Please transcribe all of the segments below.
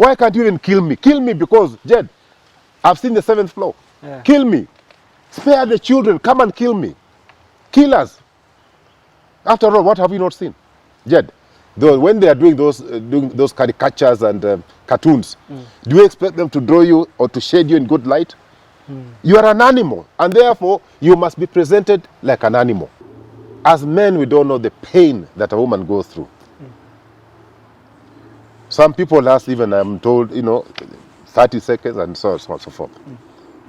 Why can't you even kill me? Kill me because, Jed, I've seen the 7th floor. Yeah. Kill me. Spare the children. Come and kill me. Kill us. After all, what have you not seen? Jed, when they are doing those caricatures and cartoons, do you expect them to draw you or to shade you in good light? You are an animal, and therefore you must be presented like an animal. As men, we don't know the pain that a woman goes through. Some people last even, I'm told, 30 seconds and so on and so forth.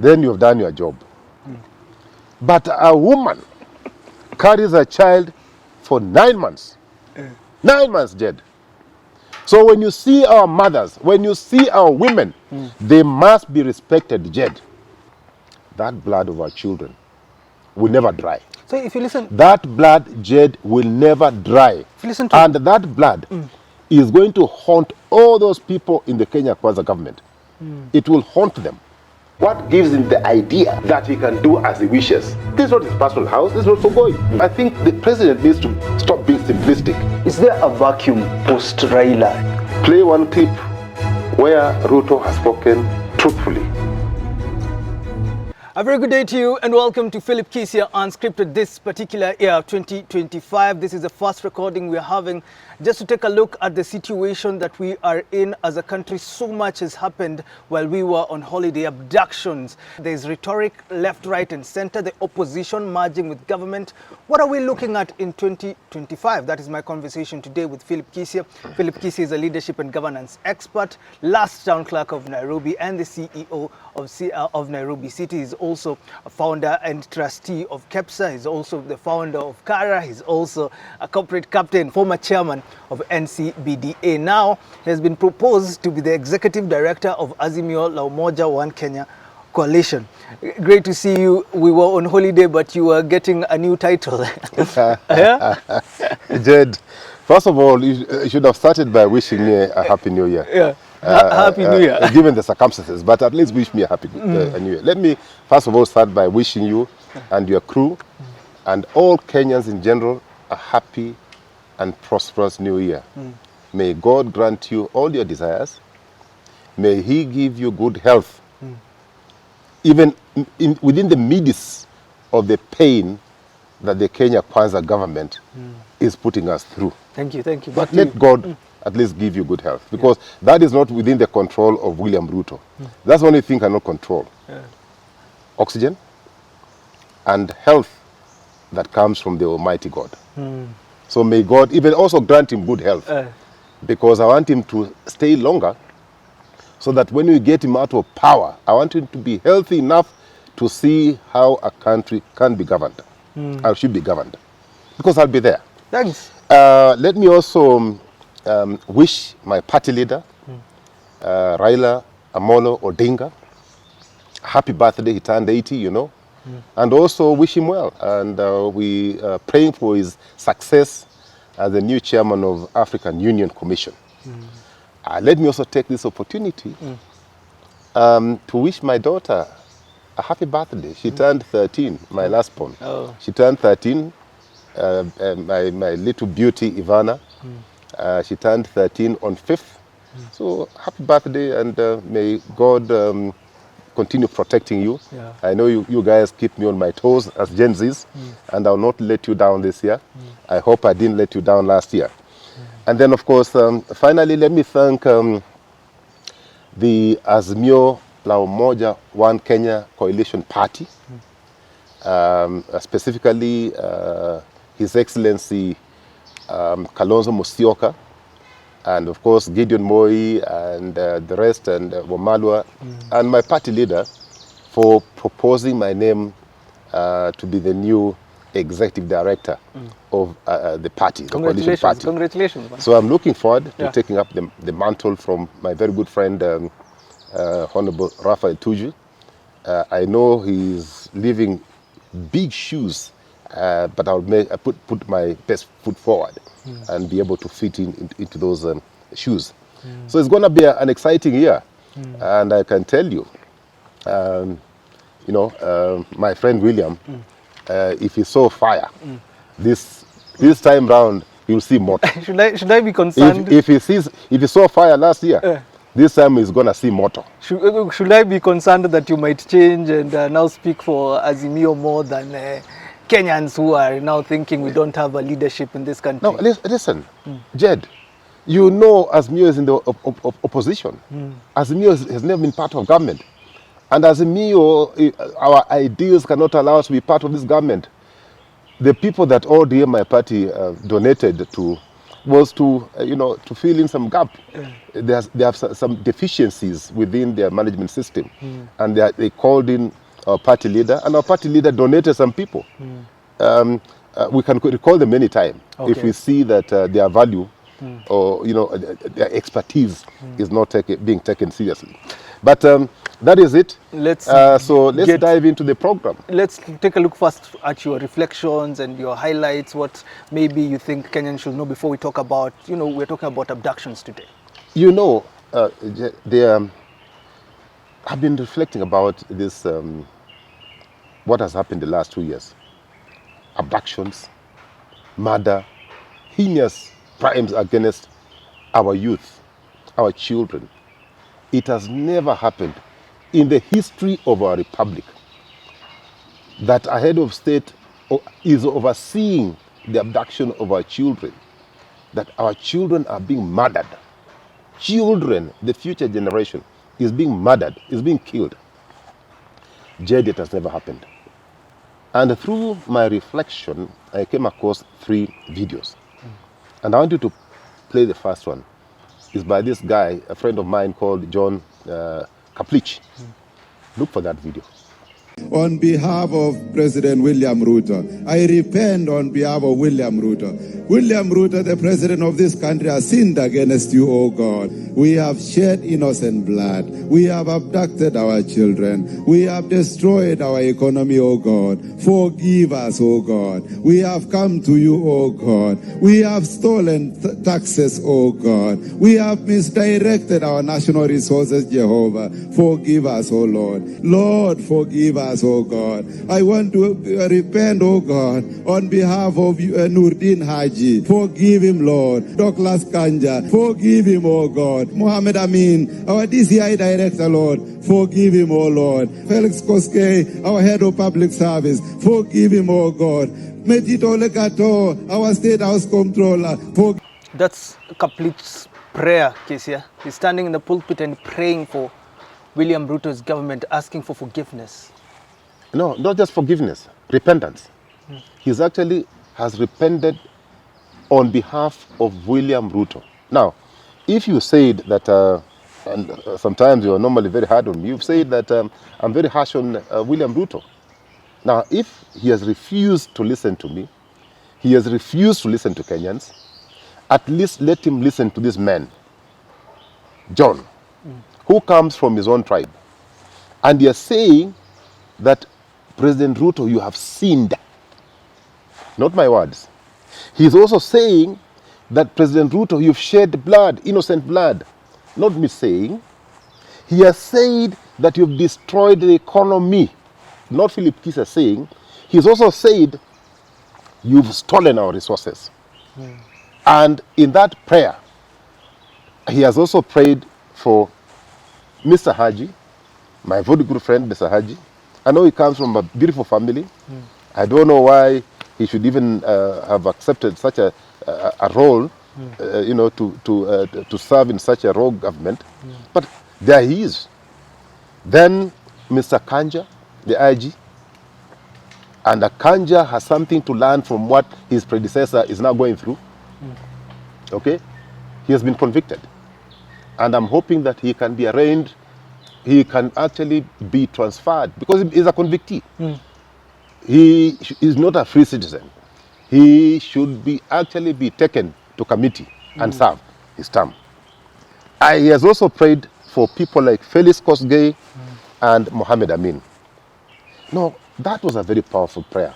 Then you've done your job. But a woman carries a child for 9 months. 9 months, Jed. So when you see our mothers, when you see our women, they must be respected, Jed. That blood of our children will never dry. So if you listen... That blood, Jed, will never dry. If you listen to... And that blood is going to haunt all those people in the Kenya Kwanza government. It will haunt them. What gives him the idea that he can do as he wishes? This is not his personal house, this is not so going. I think the president needs to stop being simplistic. Is there a vacuum post-Raila? Play one clip where Ruto has spoken truthfully. A very good day to you and welcome to Philip Kisia Unscripted this particular year, 2025. This is the first recording we're having just to take a look at the situation that we are in as a country. So much has happened while we were on holiday. Abductions, there's rhetoric left, right and center, the opposition merging with government. What are we looking at in 2025? That is my conversation today with Philip Kisia. Philip Kisia is a leadership and governance expert, last town clerk of Nairobi and the CEO of Nairobi City. He's also a founder and trustee of KEPSA. He's also the founder of Kara. He's also a corporate captain, former chairman of NCBDA. Now he has been proposed to be the executive director of Azimio La Umoja One Kenya Coalition. Great to see you. We were on holiday, but you were getting a new title. Yeah? Jed, first of all, you should have started by wishing me a happy new year. Yeah. Happy New Year. Given the circumstances, but at least wish me a happy new year. Let me first of all start by wishing you and your crew and all Kenyans in general a happy and prosperous new year. May God grant you all your desires. May He give you good health, even within the midst of the pain that the Kenya Kwanza government is putting us through. Thank you. But let God at least give you good health, because that is not within the control of William Ruto. That's the only thing cannot control. Oxygen and health that comes from the Almighty God. So may God even also grant him good health, because I want him to stay longer, so that when we get him out of power, I want him to be healthy enough to see how a country can be governed, or should be governed, because I'll be there. Thanks. Let me also wish my party leader, Raila Amolo Odinga, happy birthday. He turned 80, and also wish him well. And we are praying for his success as the new chairman of African Union Commission. Let me also take this opportunity to wish my daughter a happy birthday. She turned 13, my last born. She turned 13, my little beauty, Ivana. She turned 13 on 5th. So happy birthday, and may God continue protecting you. I know you guys keep me on my toes as Gen Zs, and I'll not let you down this year. I hope I didn't let you down last year. And then, of course, finally, let me thank the Azimio La Umoja One Kenya Coalition Party, specifically His Excellency Kalonzo Musyoka, and of course Gideon Moi and the rest, and Wamalwa, and my party leader for proposing my name to be the new executive director of the party, the coalition party. Congratulations. So I'm looking forward to taking up the mantle from my very good friend, Honorable Raphael Tuju. I know he's leaving big shoes, but I'll put my best foot forward and be able to fit into those shoes. So it's going to be an exciting year, and I can tell you, my friend William, if he saw fire, this time round, you'll see more. Should I be concerned? If he saw fire last year, This time he's going to see moto. Should I be concerned that you might change and now speak for Azimio more than Kenyans who are now thinking we don't have a leadership in this country? No, listen, Jed, you know Azimio is in the opposition. Azimio has never been part of government. And Azimio, our ideals cannot allow us to be part of this government. The people that ODM, my party, donated to was to, to fill in some gap. They have some deficiencies within their management system. And they called in our party leader, and our party leader donated some people. We can recall them any time if we see that their value or, their expertise is not being taken seriously. But that is it. Let's dive into the program. Let's take a look first at your reflections and your highlights, what maybe you think Kenyans should know before we talk about, we're talking about abductions today. I've been reflecting about this, what has happened the last 2 years. Abductions, murder, heinous crimes against our youth, our children. It has never happened in the history of our republic that a head of state is overseeing the abduction of our children, that our children are being murdered. Children, the future generation, is being murdered, is being killed. Jed, it has never happened. And through my reflection, I came across 3 videos. And I wanted to play the first one. It's by this guy, a friend of mine called John Kaplich. Look for that video. On behalf of President William Ruto, I repent on behalf of William Ruto. William Ruto, the president of this country, has sinned against you, O God. We have shed innocent blood. We have abducted our children. We have destroyed our economy, O God. Forgive us, O God. We have come to you, O God. We have stolen taxes, O God. We have misdirected our national resources, Jehovah. Forgive us, O Lord. Lord, forgive us, O God. I want to repent, O God, on behalf of Nurdin Haji. Forgive him, Lord. Douglas Kanja, forgive him, O God. Mohammed Amin, our DCI director, Lord. Forgive him, O Lord. Felix Koske, our head of public service. Forgive him, O God. Metito Lekato, our state house controller. That's a complete prayer, Kisia. He's standing in the pulpit and praying for William Ruto's government, asking for forgiveness. No, not just forgiveness, repentance. He's actually has repented on behalf of William Ruto. Now, if you said that, and sometimes you're normally very hard on me, you've said that I'm very harsh on William Ruto. Now, if he has refused to listen to me, he has refused to listen to Kenyans, at least let him listen to this man, John, who comes from his own tribe. And you're saying that President Ruto, you have sinned. Not my words. He's also saying that President Ruto, you've shed blood, innocent blood. Not me saying. He has said that you've destroyed the economy. Not Philip Kisia saying. He's also said you've stolen our resources. And in that prayer, he has also prayed for Mr. Haji, my very good friend, Mr. Haji. I know he comes from a beautiful family. I don't know why he should even have accepted such a role, to serve in such a rogue government. But there he is. Then Mr. Kanja, the IG, and Kanja has something to learn from what his predecessor is now going through. Okay? He has been convicted. And I'm hoping that he can be arraigned, he can actually be transferred, because he's a convictee. He is not a free citizen. He should actually be taken to committee and serve his term. He has also prayed for people like Felix Kosgei and Mohammed Amin. No, that was a very powerful prayer.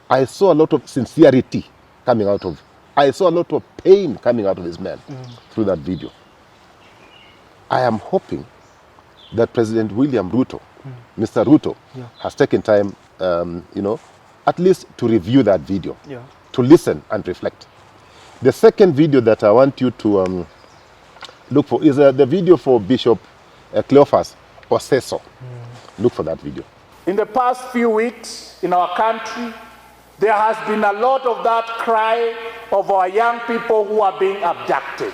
I saw a lot of sincerity coming out of, I saw a lot of pain coming out of this man through that video. I am hoping that President William Ruto, Mr. Ruto, has taken time, at least to review that video, to listen and reflect. The second video that I want you to Look for, is the video for Bishop Cleophas Oseso. Look for that video. In the past few weeks in our country, there has been a lot of that cry of our young people who are being abducted.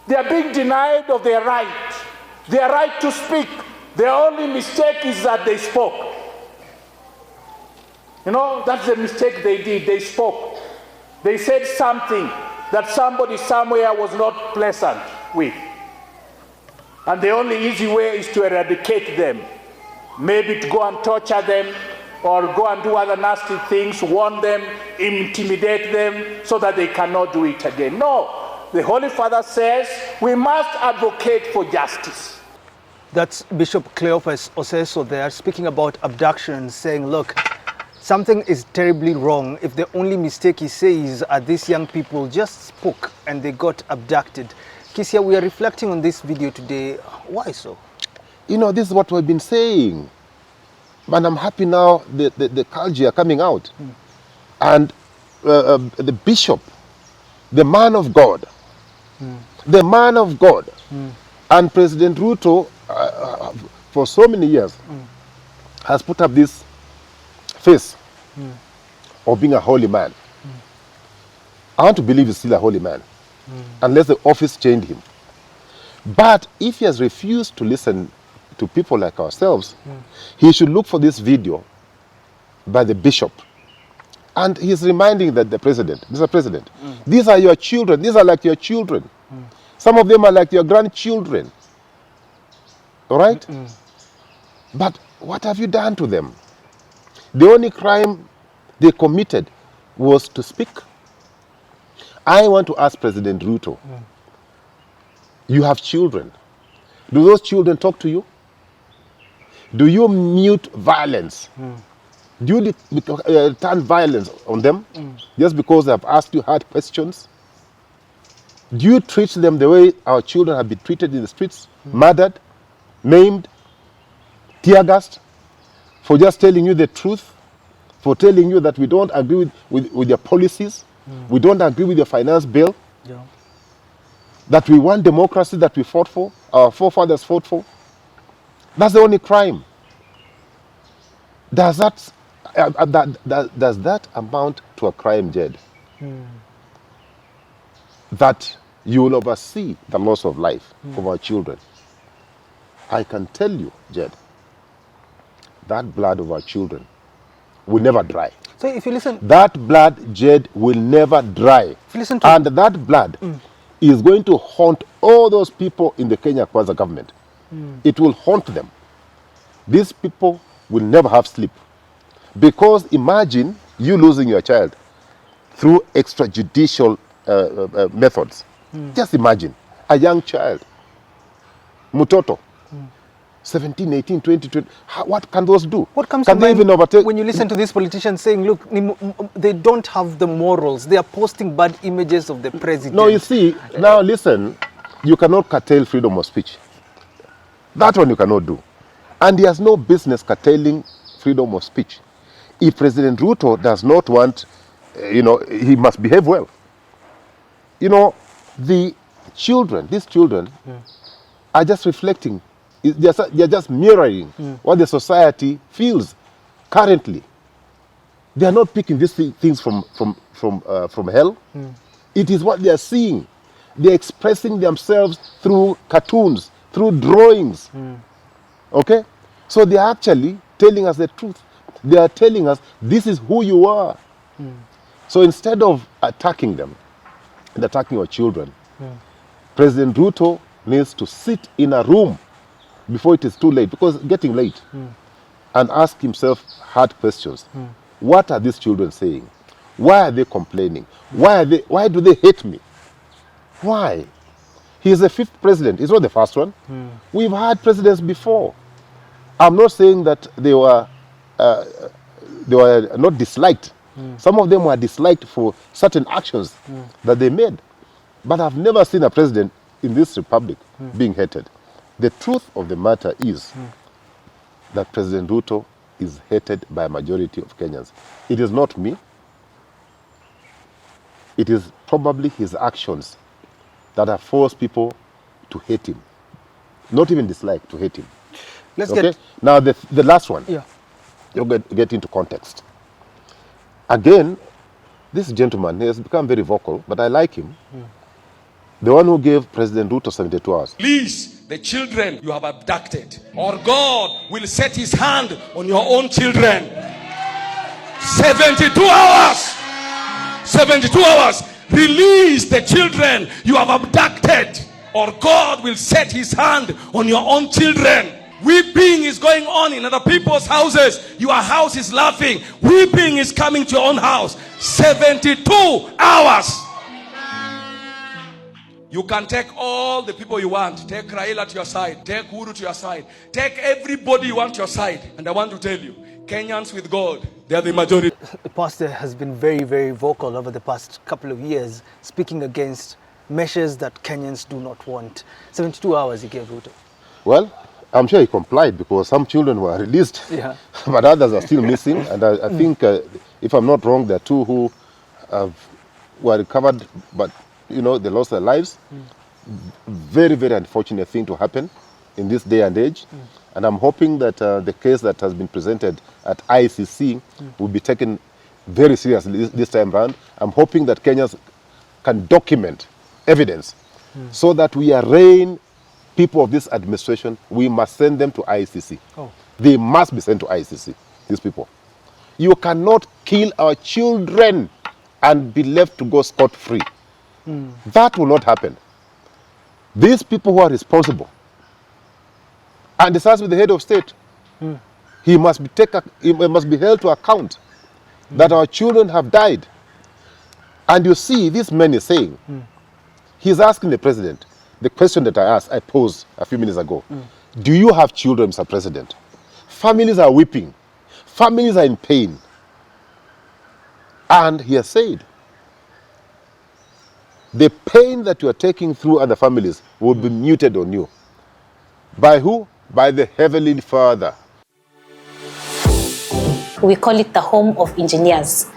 They are being denied of their right to speak. Their only mistake is that they spoke. You know, that's the mistake they did. They spoke. They said something that somebody somewhere was not pleasant with. And the only easy way is to eradicate them. Maybe to go and torture them, or go and do other nasty things, warn them, intimidate them, so that they cannot do it again. No, the Holy Father says we must advocate for justice. That's Bishop Cleophas Oseso there speaking about abduction, saying, look, something is terribly wrong if the only mistake he says are these young people just spoke and they got abducted. Kisia, we are reflecting on this video today. Why so? You know, this is what we've been saying. And I'm happy now the clergy are coming out. And the bishop, the man of God, and President Ruto, for so many years, has put up this face of being a holy man. I want to believe he's still a holy man, unless the office changed him. But if he has refused to listen to people like ourselves, he should look for this video by the bishop. And he's reminding that the president, Mr. President, these are your children, these are like your children. Some of them are like your grandchildren. All right? But what have you done to them? The only crime they committed was to speak. I want to ask President Ruto, you have children. Do those children talk to you? Do you mute violence? Do you turn violence on them just because they have asked you hard questions? Do you treat them the way our children have been treated in the streets? Murdered, maimed, tear gassed, for just telling you the truth, for telling you that we don't agree with your policies, we don't agree with your finance bill, that we want democracy that we fought for, our forefathers fought for? That's the only crime. Does that amount to a crime, Jed? That you will oversee the loss of life of our children. I can tell you, Jed, that blood of our children will never dry. So if you listen... That blood, Jed, will never dry. If you listen to... And that blood is going to haunt all those people in the Kenya Kwanza government. It will haunt them. These people will never have sleep. Because imagine you losing your child through extrajudicial methods. Just imagine a young child, Mutoto, 17, 18, 20, 20. What can those do? What comes can to they mind even overtake? when you listen to these politicians saying, look, they don't have the morals. They are posting bad images of the president. No, you see, now listen, you cannot curtail freedom of speech. That one you cannot do. And he has no business curtailing freedom of speech. If President Ruto does not want, he must behave well. You know, the children, these children, are just reflecting. They're just mirroring what the society feels currently. They are not picking these things from hell. It is what they are seeing. They're expressing themselves through cartoons, through drawings. Okay? So they are actually telling us the truth. They are telling us, this is who you are. So instead of attacking them and attacking our children, President Ruto needs to sit in a room before it is too late, because it's getting late, and ask himself hard questions. What are these children saying? Why are they complaining? Why do they hate me? Why? He is the 5th president. He's not the first one. We've had presidents before. I'm not saying that they were not disliked. Some of them were disliked for certain actions that they made. But I've never seen a president in this republic being hated. The truth of the matter is that President Ruto is hated by a majority of Kenyans. It is not me. It is probably his actions that have forced people to hate him. Not even dislike, to hate him. Let's Okay? get... Now, the last one. Yeah. You get into context. Again, this gentleman has become very vocal, but I like him. The one who gave President Ruto 72 hours. Release the children you have abducted, or God will set his hand on your own children. 72 hours! 72 hours! Release the children you have abducted, or God will set his hand on your own children. Weeping is going on in other people's houses. Your house is laughing. Weeping is coming to your own house. 72 hours. You can take all the people you want. Take Raila to your side. Take Uhuru to your side. Take everybody you want to your side. And I want to tell you, Kenyans with God, they are the majority. The pastor has been very, very vocal over the past couple of years, speaking against measures that Kenyans do not want. 72 hours he gave Ruto. Well, I'm sure he complied because some children were released, Yeah. but others are still missing. And I think, if I'm not wrong, there are two who were recovered, but they lost their lives. Very, very unfortunate thing to happen in this day and age. And I'm hoping that the case that has been presented at ICC will be taken very seriously this time around. I'm hoping that Kenyans can document evidence so that we arraign people of this administration. We must send them to ICC. Oh. They must be sent to ICC, these people. You cannot kill our children and be left to go scot-free. That will not happen. These people who are responsible, and it starts with the head of state, he must be held to account that our children have died. And you see, this man is saying, he's asking the president the question that I posed a few minutes ago. Do you have children, Mr. President? Families are weeping. Families are in pain. And he has said, the pain that you are taking through other families will be muted on you. By who? By the Heavenly Father. We call it the home of engineers.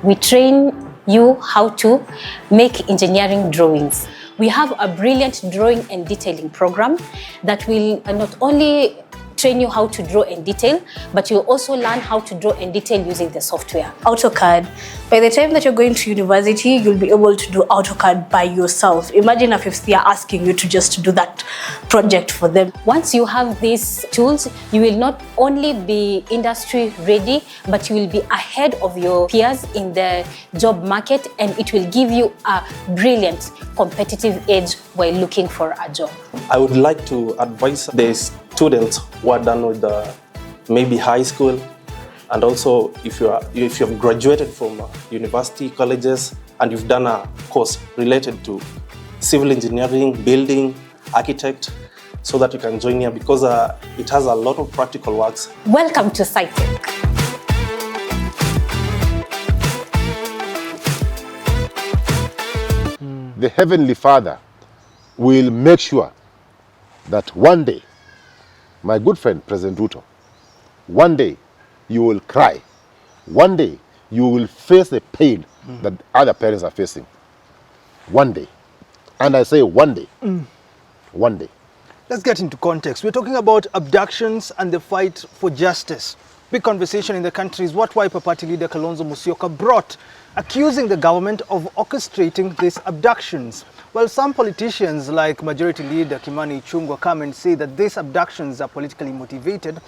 We train you how to make engineering drawings. We have a brilliant drawing and detailing program that will not only train you how to draw and detail, but you'll also learn how to draw and detail using the software. AutoCAD. By the time that you're going to university, you'll be able to do AutoCAD by yourself. Imagine if they are asking you to just do that project for them. Once you have these tools, you will not only be industry ready, but you will be ahead of your peers in the job market, and it will give you a brilliant competitive edge while looking for a job. I would like to advise the students who are done with maybe high school, and also if you have graduated from university colleges and you've done a course related to civil engineering, building, architect, so that you can join here because it has a lot of practical works. Welcome to SciTech. The Heavenly Father will make sure that one day, my good friend, President Ruto, one day you will cry. One day you will face the pain that other parents are facing. One day. And I say one day. One day. Let's get into context. We're talking about abductions and the fight for justice. Big conversation in the country is what Wiper Party leader Kalonzo Musyoka brought, accusing the government of orchestrating these abductions. Well, some politicians like Majority Leader Kimani Ichung'wah come and say that these abductions are politically motivated.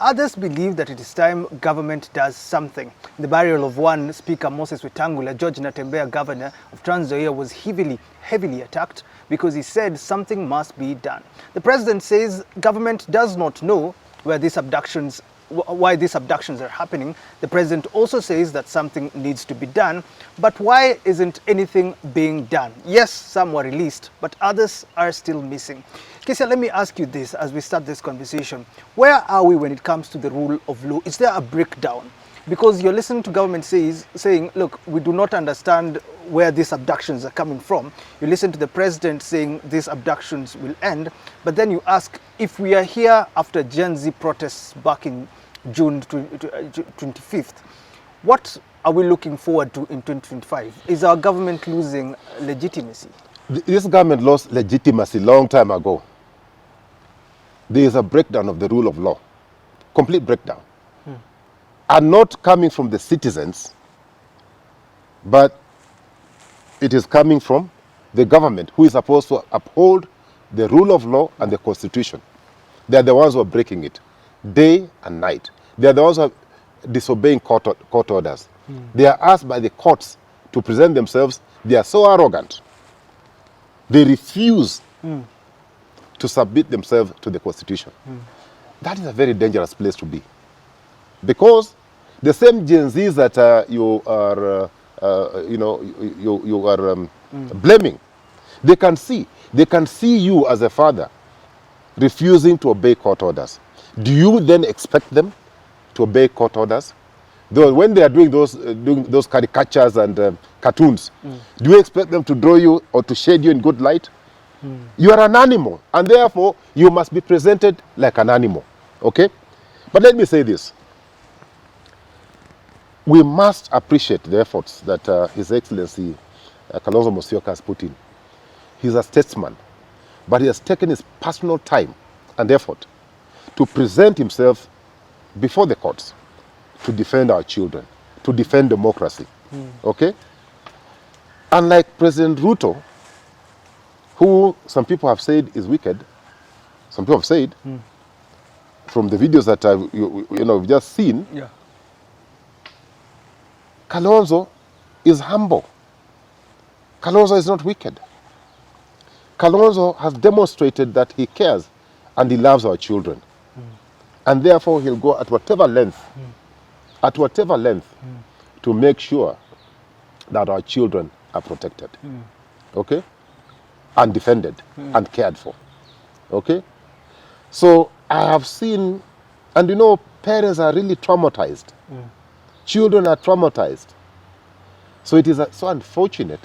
Others believe that it is time government does something. In the burial of one Speaker Moses Wetangula, George Natembeya, governor of Trans Nzoia, was heavily attacked because he said something must be done. The president says government does not know why these abductions are happening. The president also says that something needs to be done, but why isn't anything being done? Yes, some were released, but others are still missing. Kisia, let me ask you this as we start this conversation. Where are we when it comes to the rule of law? Is there a breakdown? Because you're listening to government saying, look, we do not understand where these abductions are coming from. You listen to the president saying these abductions will end, but then you ask, if we are here after Gen Z protests back in June 25th, what are we looking forward to in 2025? Is our government losing legitimacy? This government lost legitimacy long time ago. There is a breakdown of the rule of law, complete breakdown, and not coming from the citizens, but it is coming from the government, who is supposed to uphold the rule of law and the constitution. They are the ones who are breaking it day and night. They are the ones who are disobeying court orders. They are asked by the courts to present themselves. They are so arrogant. They refuse to submit themselves to the constitution. That is a very dangerous place to be, because the same Gen Zs that you are, blaming, they can see you as a father refusing to obey court orders. Do you then expect them to obey court orders? Though when they are doing those caricatures and cartoons, do you expect them to draw you or to shade you in good light? You are an animal, and therefore you must be presented like an animal. Okay? But let me say this. We must appreciate the efforts that His Excellency Kalonzo Musyoka has put in. He's a statesman, but he has taken his personal time and effort to present himself before the courts to defend our children, to defend democracy. Okay? Unlike President Ruto, who some people have said is wicked, some people have said, from the videos that we've just seen, Kalonzo is humble. Kalonzo is not wicked. Kalonzo has demonstrated that he cares and he loves our children. And therefore he'll go at whatever length, to make sure that our children are protected. Okay? And defended and cared for. Okay? So I have seen, and parents are really traumatized. Children are traumatized. So it is so unfortunate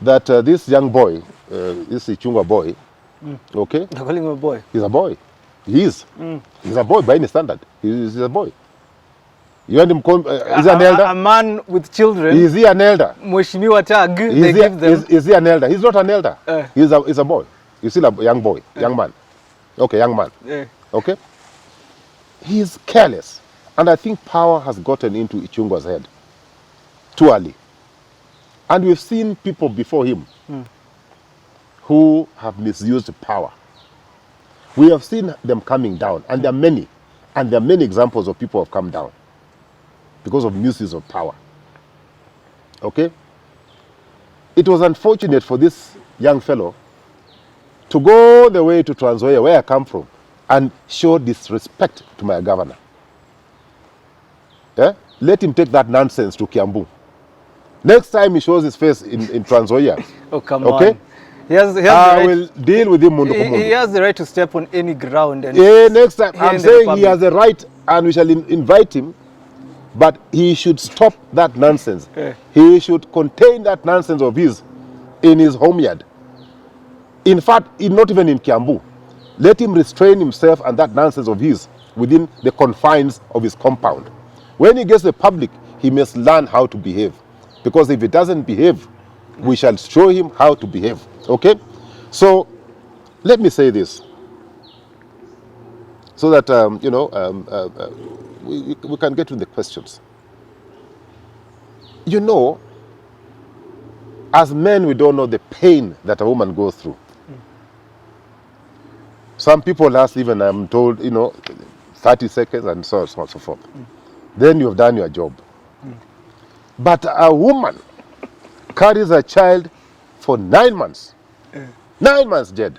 that this young boy, this Ichungwa boy, okay? They're calling him a boy. He's a boy. He is. He's a boy by any standard. He's a boy. You want him call, is he an elder? A man with children. Is he an elder? Mheshimiwa tag, they give them. Is he an elder? He's not an elder. He's a boy. He's still a young boy, young man. Okay, young man. Okay? He's careless. And I think power has gotten into Ichungwa's head too early. And we've seen people before him who have misused power. We have seen them coming down, and there are many. And there are many examples of people who have come down because of misuse of power. Okay? It was unfortunate for this young fellow to go the way to Trans Nzoia, where I come from, and show disrespect to my governor. Let him take that nonsense to Kiambu. Next time he shows his face in Trans Nzoia, oh, come okay? on. He has the I right, will deal with him mundu kumundu. He has the right to step on any ground. And next time, I'm saying he has the right, and we shall invite him, but he should stop that nonsense. He should contain that nonsense of his in his home yard. In fact, not even in Kiambu. Let him restrain himself and that nonsense of his within the confines of his compound. When he gets the public, he must learn how to behave. Because if he doesn't behave, we shall show him how to behave. Okay? So, let me say this. So that, we can get to the questions. As men, we don't know the pain that a woman goes through. Some people last even, I'm told, 30 seconds and so on and so forth. Then you have done your job. But a woman carries a child for 9 months. 9 months, Jed.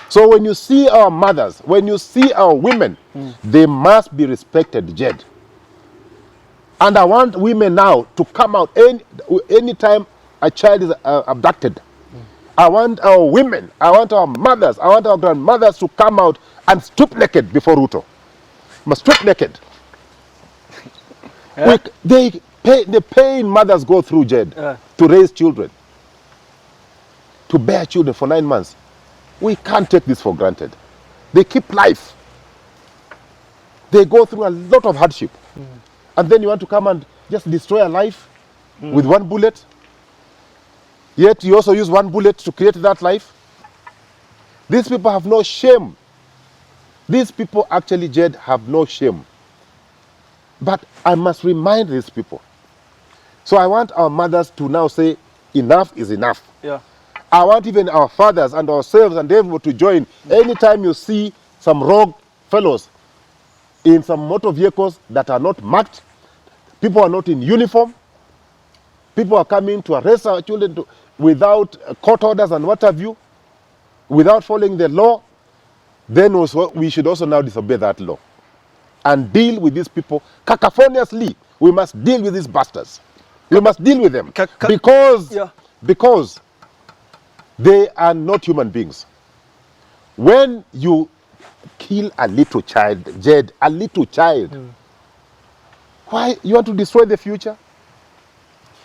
So when you see our mothers, when you see our women, they must be respected, Jed. And I want women now to come out anytime a child is abducted. I want our women, I want our mothers, I want our grandmothers to come out and strip naked before Ruto. Must strip naked. The pain mothers go through, Jed, to raise children, to bear children for 9 months. We can't take this for granted. They keep life. They go through a lot of hardship. And then you want to come and just destroy a life with one bullet? Yet you also use one bullet to create that life. These people have no shame. These people actually, Jed, have no shame. But I must remind these people. So I want our mothers to now say, enough is enough. Yeah. I want even our fathers and ourselves and everyone to join. Anytime you see some rogue fellows in some motor vehicles that are not marked, people are not in uniform, people are coming to arrest our children without court orders and what have you, without following the law, then also we should also now disobey that law and deal with these people cacophoniously. We must deal with these bastards. We must deal with them because they are not human beings. When you kill a little child, Jed, a little child, why you want to destroy the future?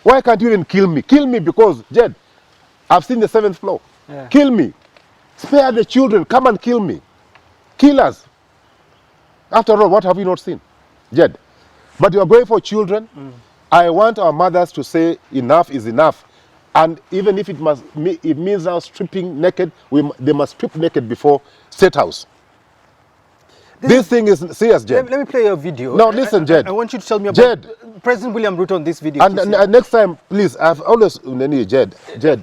Why can't you even kill me? Kill me because, Jed, I've seen the 7th floor. Yeah. Kill me. Spare the children. Come and kill me. Kill us. After all, what have we not seen? Jed. But you are going for children. I want our mothers to say enough is enough. And even if it means now stripping naked, they must strip naked before State House. This thing is serious, Jed. Let me play a video. Now listen, Jed. I want you to tell me about Jed. President William Ruto on this video. And next time, please, I've always, Jed,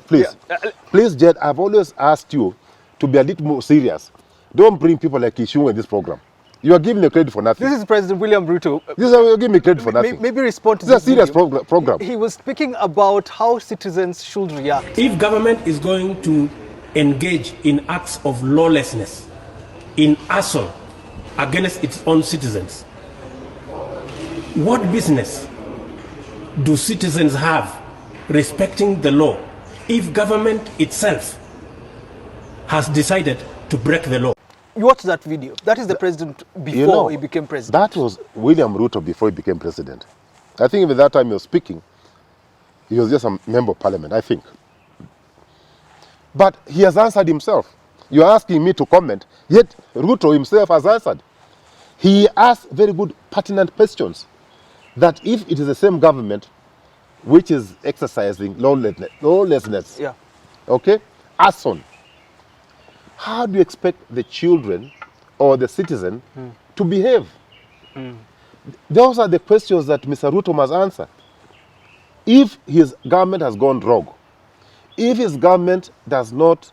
please. Yeah. Please, Jed, I've always asked you to be a little more serious. Don't bring people like Kisia in this program. You are giving me credit for nothing. This is President William Ruto. You're giving me credit for nothing. Maybe respond to this. This is a serious video. program. He was speaking about how citizens should react. If government is going to engage in acts of lawlessness, in arson against its own citizens, what business do citizens have respecting the law if government itself has decided to break the law? You watch that video. That is the president before he became president. That was William Ruto before he became president. I think even that time he was speaking, he was just a member of parliament, I think. But he has answered himself. You're asking me to comment, yet Ruto himself has answered. He asked very good, pertinent questions. That if it is the same government which is exercising lawlessness, okay, arson, how do you expect the children or the citizen to behave? Those are the questions that Mr. Ruto must answer. If his government has gone rogue, if his government does not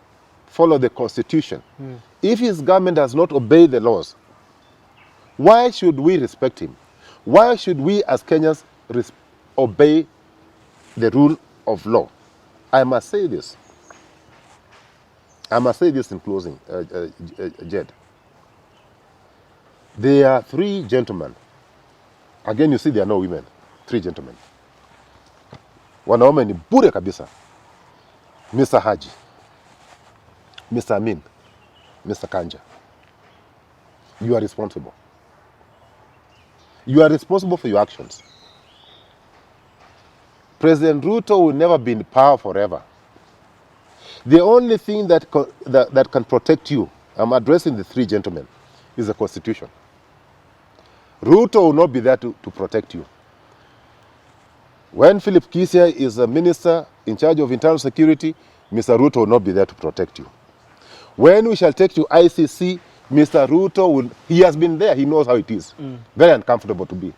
follow the constitution, if his government does not obey the laws, why should we respect him? Why should we as Kenyans obey the rule of law? I must say this. I must say this in closing, Jed. There are 3 gentlemen. Again, you see there are no women. 3 gentlemen. Wanaume ni bure kabisa. Mr. Haji, Mr. Amin, Mr. Kanja. You are responsible. You are responsible for your actions. President Ruto will never be in power forever. The only thing that can protect you, I'm addressing the 3 gentlemen, is the Constitution. Ruto will not be there to protect you. When Philip Kisia is a minister in charge of internal security, Mr. Ruto will not be there to protect you. When we shall take to ICC, Mr. Ruto he has been there, he knows how it is. Very uncomfortable to be.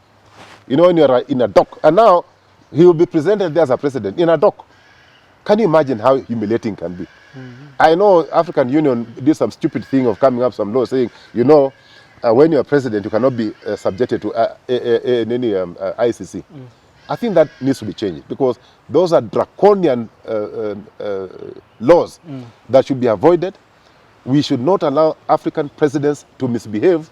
You know, when you're in a dock, and now he will be presented there as a president in a dock. Can you imagine how humiliating it can be? I know African Union did some stupid thing of coming up some law saying, you know, when you're president, you cannot be subjected to any ICC. I think that needs to be changed because those are draconian laws that should be avoided. We should not allow African presidents to misbehave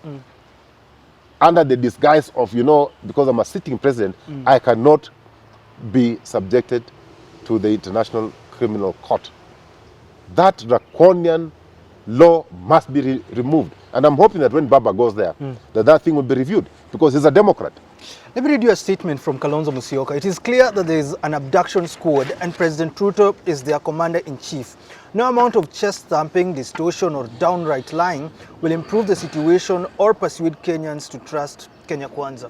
under the disguise of, you know, because I'm a sitting president, I cannot be subjected to the International Criminal Court. That draconian law must be removed. And I'm hoping that when Baba goes there, that thing will be reviewed because he's a Democrat. Let me read you a statement from Kalonzo Musyoka. It is clear that there is an abduction squad and President Ruto is their commander-in-chief. No amount of chest thumping, distortion or downright lying will improve the situation or persuade Kenyans to trust Kenya Kwanza.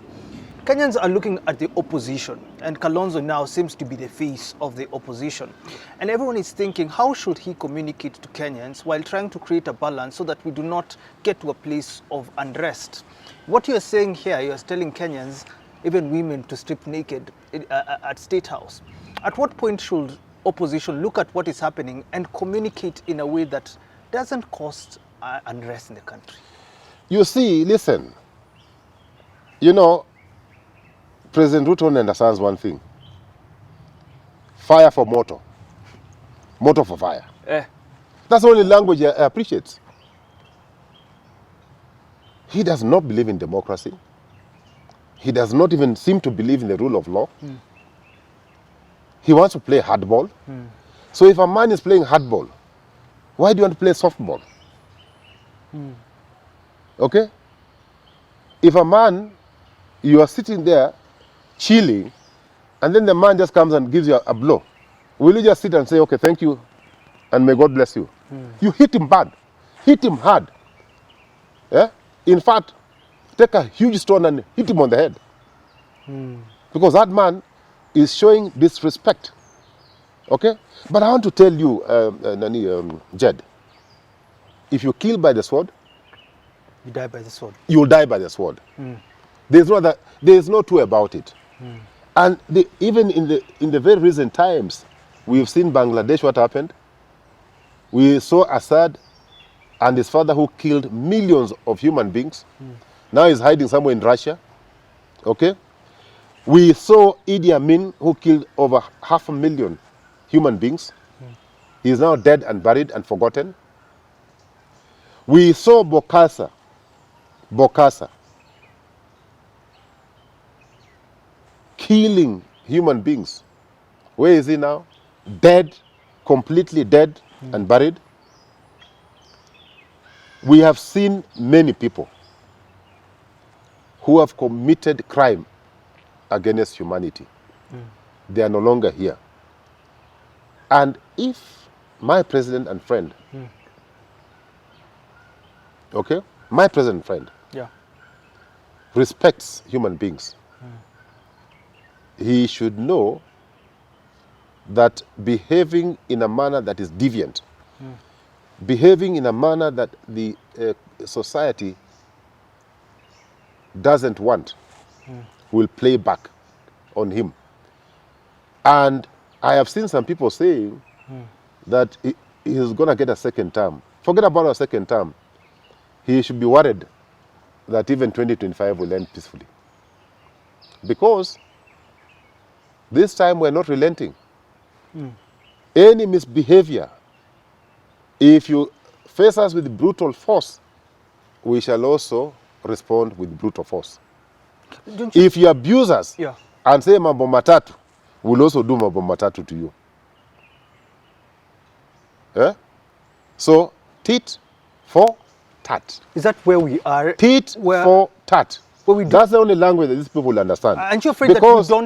Kenyans are looking at the opposition, and Kalonzo now seems to be the face of the opposition. And everyone is thinking, how should he communicate to Kenyans while trying to create a balance so that we do not get to a place of unrest? What you're saying here, you're telling Kenyans, even women, to strip naked at State House. At what point should opposition look at what is happening and communicate in a way that doesn't cause unrest in the country? You see, listen, you know, President Ruto understands one thing. Fire for motor. Motor for fire. That's the only language he appreciates. He does not believe in democracy. He does not even seem to believe in the rule of law. He wants to play hardball. So if a man is playing hardball, why do you want to play softball? Okay? If a man, you are sitting there chilling, and then the man just comes and gives you a blow, will you just sit and say, okay, thank you, and may God bless you? You hit him bad. Hit him hard. Yeah? In fact, take a huge stone and hit him on the head. Because that man is showing disrespect. Okay? But I want to tell you, Jed, if you kill by the sword, you die by the sword. You will die by the sword. There's no two about it. And even in the very recent times, we've seen Bangladesh, what happened. We saw Assad and his father who killed millions of human beings. Now he's hiding somewhere in Russia. Okay? We saw Idi Amin who killed over 500,000 human beings. He is now dead and buried and forgotten. We saw Bokassa, killing human beings. Where is he now? Dead, completely dead and buried. We have seen many people who have committed crime against humanity. They are no longer here. And if my president and friend, okay, my president and friend, respects human beings, he should know that behaving in a manner that is deviant, behaving in a manner that the society doesn't want, will play back on him. And I have seen some people saying that he's going to get a second term. Forget about a second term. He should be worried that even 2025 will end peacefully. Because this time we're not relenting. Any misbehavior, if you face us with brutal force, we shall also respond with brutal force. If you abuse us and say mambo matatu, we'll also do mambo matatu to you. So, tit for tat. Is that where we are? Tit for tat. That's the only language that these people will understand. Aren't you afraid that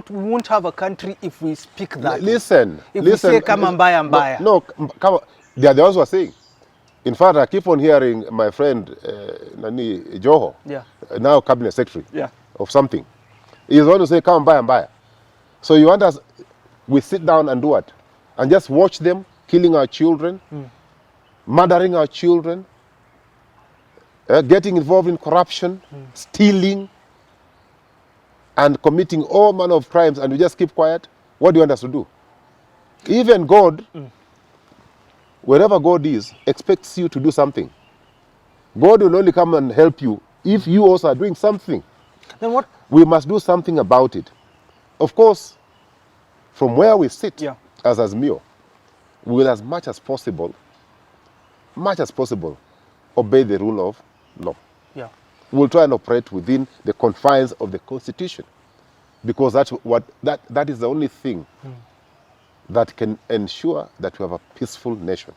we won't have a country if we speak that? Listen. If we say kama mbaya mbaya. No, they are the ones who are saying. In fact, I keep on hearing my friend Joho, now cabinet secretary of something. He's the one to say kama mbaya mbaya. So you want us, we sit down and do what? And just watch them killing our children, murdering our children, getting involved in corruption, stealing, and committing all manner of crimes, and we just keep quiet? What do you want us to do? Even God, wherever God is, expects you to do something. God will only come and help you if you also are doing something. Then what? We must do something about it. Of course, from where we sit as Azmio, we will as much as possible, obey the rule of law. We'll try and operate within the confines of the Constitution, because that is the only thing that can ensure that we have a peaceful nation.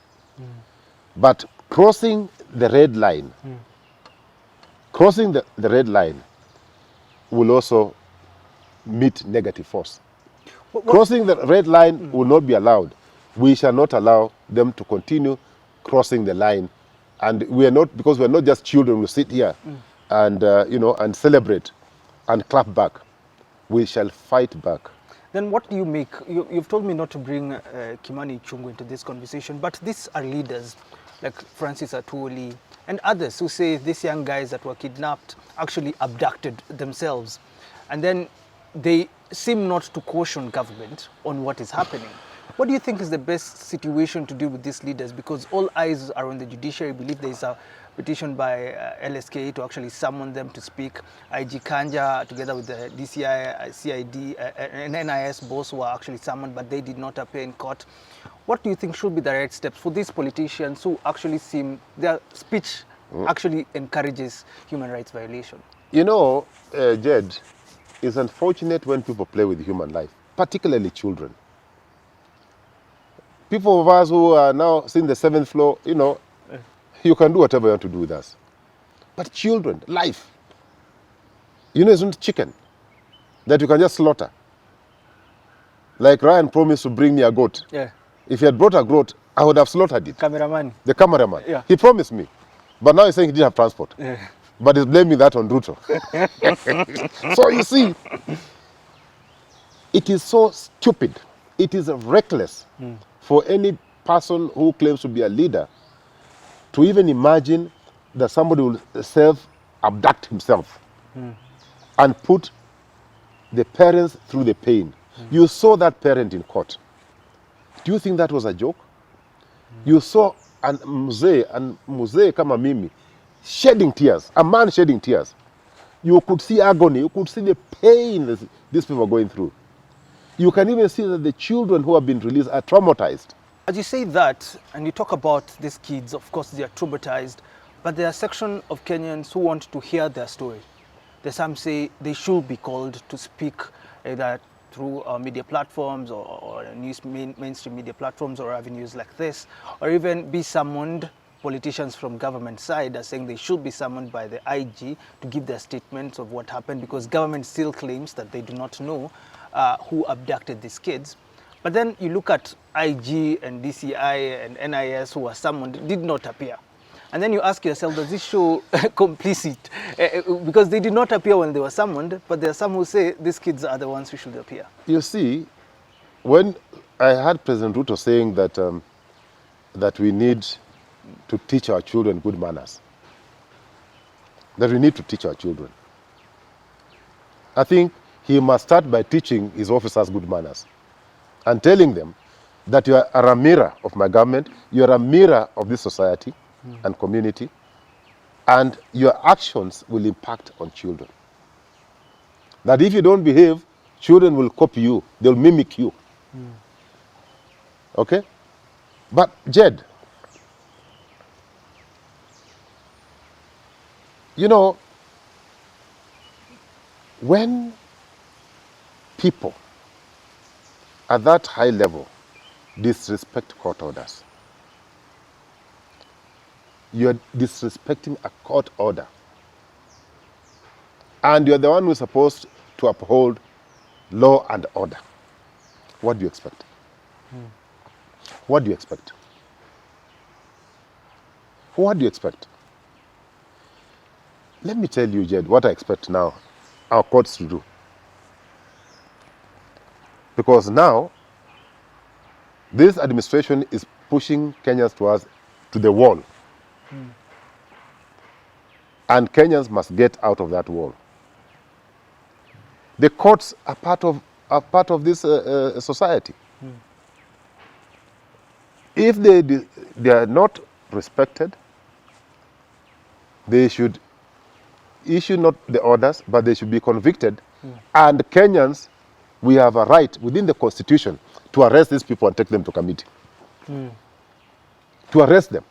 But crossing the red line, will also meet negative force. Crossing the red line will not be allowed. We shall not allow them to continue crossing the line. And we are not, because we are not just children who sit here and, and celebrate and clap back. we shall fight back. Then what do you make? You've told me not to bring Kimani Ichung'wah into this conversation, but these are leaders like Francis Atwoli and others who say these young guys that were kidnapped actually abducted themselves. And then they seem not to caution government on what is happening. What do you think is the best situation to deal with these leaders? Because all eyes are on the judiciary. I believe there is a petition by LSK to actually summon them to speak. IG Kanja, together with the DCI, CID, and NIS boss were actually summoned, but they did not appear in court. What do you think should be the right steps for these politicians who actually seem, their speech actually encourages human rights violation? You know, Jed, it's unfortunate when people play with human life, particularly children. People of us who are now seeing the 7th floor, you know, you can do whatever you want to do with us. But children, life, you know, it's not chicken that you can just slaughter. Like Ryan promised to bring me a goat. Yeah. If he had brought a goat, I would have slaughtered it. Cameraman. The cameraman. Yeah. He promised me. But now he's saying he didn't have transport. Yeah. But he's blaming that on Ruto. So you see, it is so stupid. It is reckless for any person who claims to be a leader to even imagine that somebody will self-abduct himself and put the parents through the pain. You saw that parent in court. Do you think that was a joke? You saw a mzee kama mimi shedding tears, a man shedding tears. You could see agony, you could see the pain that these people are going through. You can even see that the children who have been released are traumatized. As you say that, and you talk about these kids, of course they are traumatized, but there are a section of Kenyans who want to hear their story. There's some say they should be called to speak either through media platforms or mainstream media platforms or avenues like this, or even be summoned. Politicians from government side are saying they should be summoned by the IG to give their statements of what happened, because government still claims that they do not know who abducted these kids. But then you look at IG and DCI and NIS who were summoned, did not appear. And then you ask yourself, does this show complicit? Because they did not appear when they were summoned, but there are some who say these kids are the ones who should appear. You see, when I heard President Ruto saying that, that we need to teach our children good manners, that we need to teach our children, I think he must start by teaching his officers good manners and telling them that you are a mirror of my government, you are a mirror of this society and community, and your actions will impact on children. That if you don't behave, children will copy you, they'll mimic you. Okay? But Jed, you know, when people at that high level disrespect court orders, you're disrespecting a court order. And you're the one who's supposed to uphold law and order. What do you expect? What do you expect? What do you expect? Let me tell you, Jed, what I expect now our courts to do. Because now, this administration is pushing Kenyans to the wall. And Kenyans must get out of that wall. The courts are part of this society. If they are not respected, they should issue not the orders, but they should be convicted. And Kenyans, we have a right within the Constitution to arrest these people and take them to committee. To arrest them.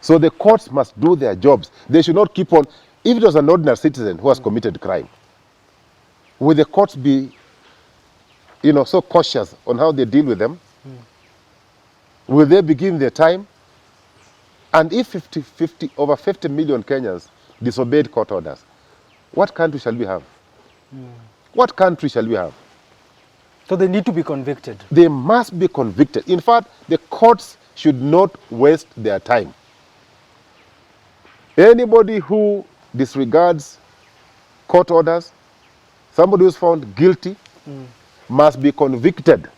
So the courts must do their jobs. They should not keep on. If it was an ordinary citizen who has committed crime, will the courts be, so cautious on how they deal with them? Will they be given their time? And if over 50 million Kenyans disobeyed court orders, what country shall we have? What country shall we have? So they need to be convicted. They must be convicted. In fact, the courts should not waste their time. Anybody who disregards court orders, somebody who is found guilty must be convicted.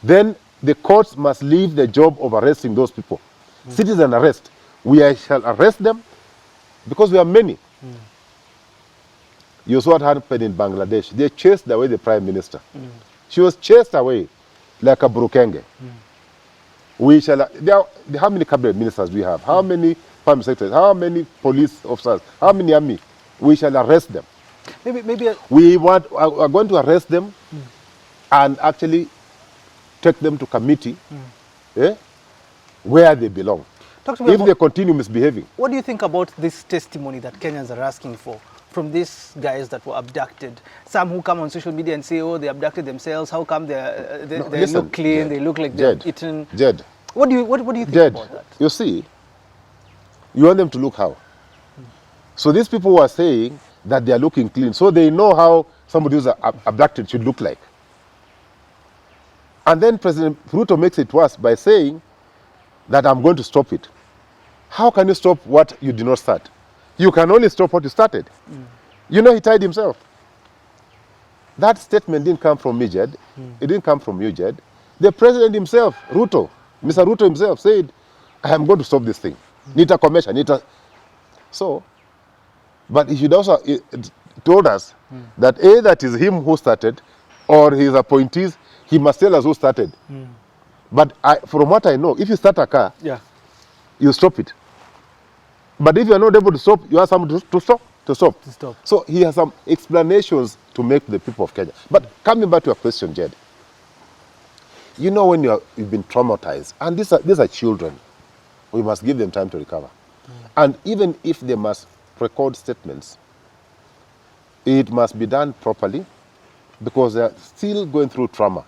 Then the courts must leave the job of arresting those people. Citizen arrest. We shall arrest them because we are many. You saw what happened in Bangladesh. They chased away the prime minister. She was chased away like a brukenge. We shall. How many cabinet ministers do we have? How many prime secretaries? How many police officers? How many army? We shall arrest them. We are going to arrest them and actually take them to committee where they belong. If they continue misbehaving. What do you think about this testimony that Kenyans are asking for from these guys that were abducted? Some who come on social media and say, oh, they abducted themselves. How come they look clean, they look like they're eaten? Jed. What do you think about that? You see, you want them to look how? So these people who are saying that they are looking clean, so they know how somebody who's abducted should look like. And then President Ruto makes it worse by saying that I'm going to stop it. How can you stop what you did not start? You can only stop what you started. You know, he tied himself. That statement didn't come from me, Jed. It didn't come from you, Jed. The president himself, Ruto, Mr. Ruto himself said, I am going to stop this thing. Nita commission, Nita. So, but he should also told us that that is him who started or his appointees, he must tell us who started. But from what I know, if you start a car, you stop it. But if you are not able to stop, you have someone to stop. So he has some explanations to make the people of Kenya. But coming back to your question, Jed, you know when you've been traumatized, and these are children, we must give them time to recover. And even if they must record statements, it must be done properly because they are still going through trauma.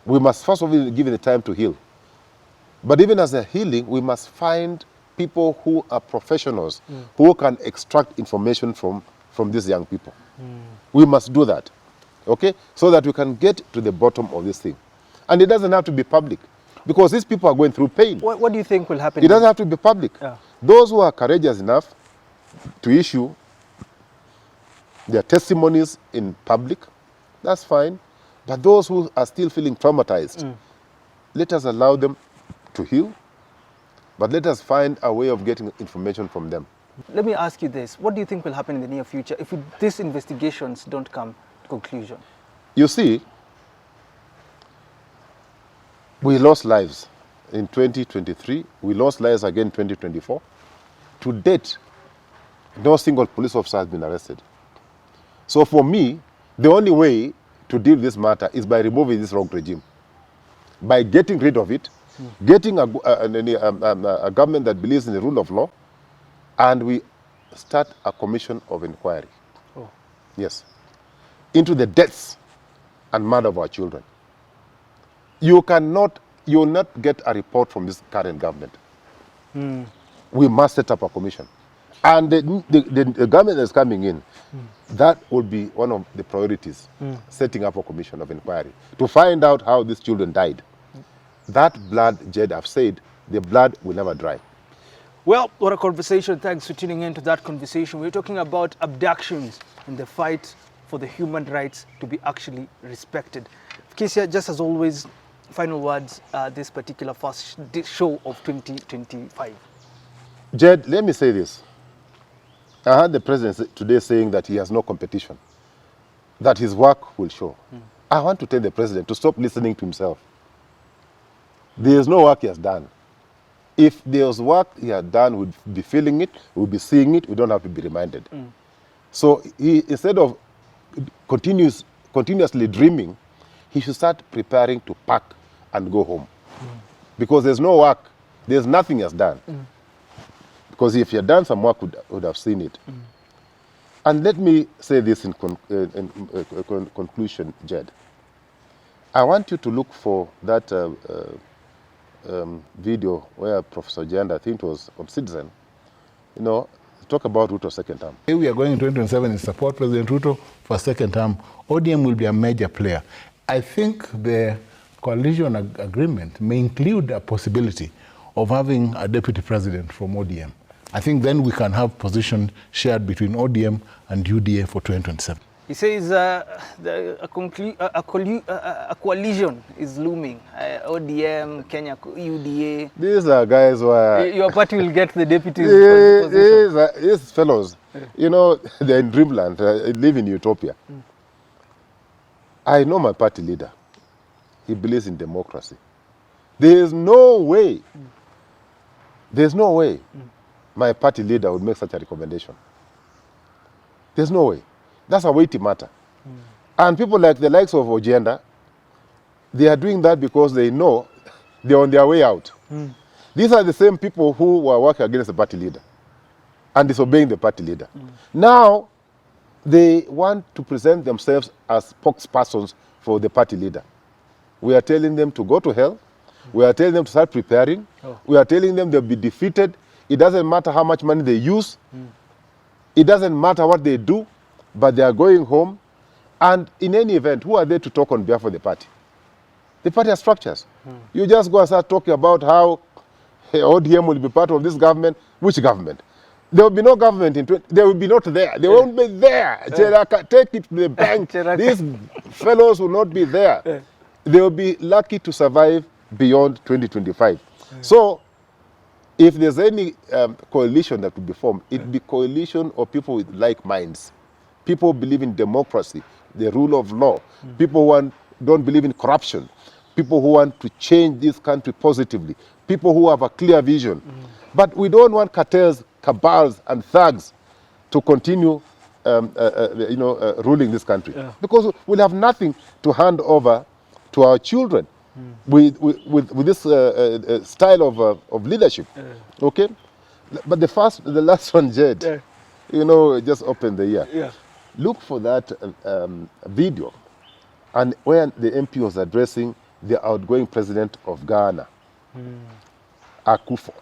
We must first of all give them the time to heal. But even as they're healing, we must find people who are professionals, who can extract information from these young people. We must do that, okay? So that we can get to the bottom of this thing. And it doesn't have to be public, because these people are going through pain. What do you think will happen? It doesn't have to be public. Those who are courageous enough to issue their testimonies in public, that's fine. But those who are still feeling traumatized, let us allow them to heal, but let us find a way of getting information from them. Let me ask you this. What do you think will happen in the near future if these investigations don't come to conclusion? You see, we lost lives in 2023. We lost lives again in 2024. To date, no single police officer has been arrested. So for me, the only way to deal with this matter is by removing this rogue regime, by getting rid of it, getting a government that believes in the rule of law, and we start a commission of inquiry. Yes, into the deaths and murder of our children. You will not get a report from this current government. We must set up a commission. And the government that's coming in, that will be one of the priorities, setting up a commission of inquiry to find out how these children died. That blood, Jed, I've said, the blood will never dry. Well, what a conversation. Thanks for tuning in to that conversation. We're talking about abductions and the fight for the human rights to be actually respected. Kisia, just as always, final words, this particular first show of 2025. Jed, let me say this. I heard the president today saying that he has no competition, that his work will show. I want to tell the president to stop listening to himself. There is no work he has done. If there was work he had done, we'd be feeling it, we'd be seeing it, we don't have to be reminded. So he, instead of continuously dreaming, he should start preparing to pack and go home. Because there's no work, there's nothing he has done. Because if he had done some work, would have seen it. And let me say this in conclusion, Jed. I want you to look for that video where Professor Janda, I think it was on Citizen, talk about Ruto's second term. We are going in 2027 and support President Ruto for a second term. ODM will be a major player. I think the coalition agreement may include a possibility of having a deputy president from ODM. I think then we can have position shared between ODM and UDA for 2027. He says a coalition is looming. ODM, Kenya, UDA. These are guys who are... Your party will get the deputies position. These fellows, you know, they're in dreamland, live in utopia. I know my party leader. He believes in democracy. There is no way, my party leader would make such a recommendation. There's no way. That's a weighty matter. And people like the likes of Ojenda, they are doing that because they know they're on their way out. These are the same people who were working against the party leader and disobeying the party leader. Now, they want to present themselves as spokespersons for the party leader. We are telling them to go to hell. We are telling them to start preparing. We are telling them they'll be defeated. It doesn't matter how much money they use. It doesn't matter what they do, but they are going home. And in any event, who are they to talk on behalf of the party? The party has structures. You just go and start talking about how ODM will be part of this government. Which government? There will be no government in they will be not there. They won't be there. Take it to the bank. These fellows will not be there. They will be lucky to survive beyond 2025. So, if there's any coalition that will be formed, it will be coalition of people with like minds. People who believe in democracy, the rule of law. People who don't believe in corruption. People who want to change this country positively. People who have a clear vision. But we don't want cartels, cabals, and thugs to continue ruling this country. Because we'll have nothing to hand over to our children with this style of leadership. Okay? But the last one, Jed, just open the ear. Look for that video and where the MP was addressing the outgoing president of Ghana, Akufo.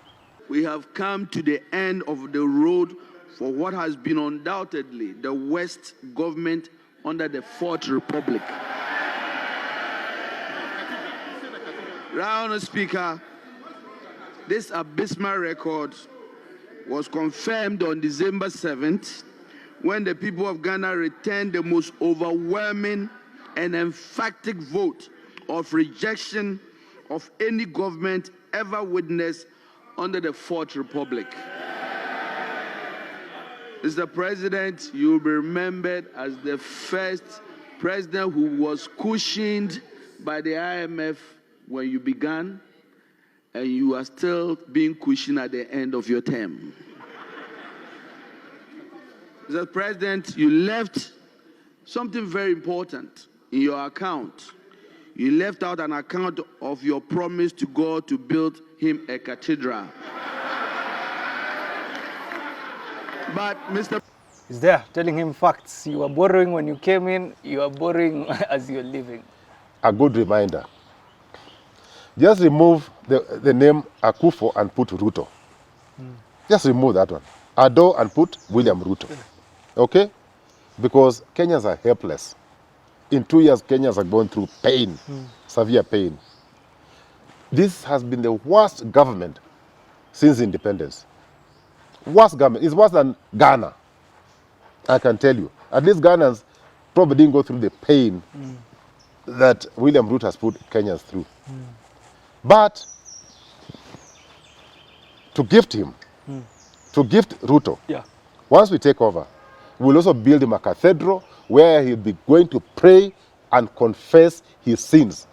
We have come to the end of the road for what has been undoubtedly the West government under the Fourth Republic. Round Speaker, this abysmal record was confirmed on December 7th when the people of Ghana returned the most overwhelming and emphatic vote of rejection of any government ever witnessed under the Fourth Republic. Mr. President, you will be remembered as the first president who was cushioned by the IMF when you began, and you are still being cushioned at the end of your term. Mr. President, you left something very important in your account. You left out an account of your promise to God to build him a cathedral. But Mr. He's there telling him facts. You were borrowing when you came in, you are borrowing as you're leaving. A good reminder. Just remove the name Akufo and put Ruto. Just remove that one. Ado and put William Ruto. Okay? Because Kenyans are helpless. In 2 years, Kenyans are going through pain, severe pain. This has been the worst government since independence. Worst government. It's worse than Ghana. I can tell you. At least Ghanans probably didn't go through the pain that William Ruto has put Kenyans through. But to gift him, to gift Ruto, once we take over, we'll also build him a cathedral where he'll be going to pray and confess his sins,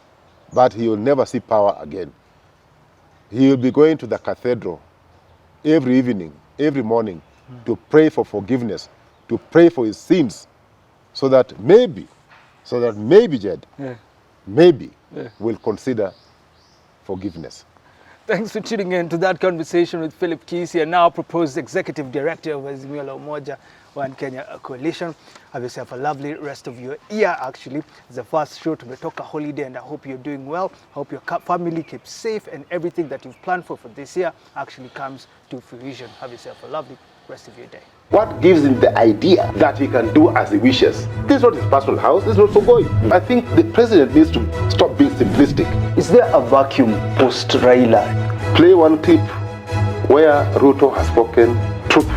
but he will never see power again. He will be going to the cathedral every evening, every morning, to pray for forgiveness, to pray for his sins, so that maybe, Jed, we'll consider forgiveness. Thanks for tuning in to that conversation with Philip Kisia, now proposed Executive Director of Azimio la Umoja One Kenya Coalition. Have yourself a lovely rest of your year, actually. It's the first show to Metoka holiday, and I hope you're doing well. I hope your family keeps safe, and everything that you've planned for this year actually comes to fruition. Have yourself a lovely rest of your day. What gives him the idea that he can do as he wishes? This is not his personal house, this is not Sogoi. I think the president needs to stop being simplistic. Is there a vacuum post Raila? Play one clip where Ruto has spoken truthfully.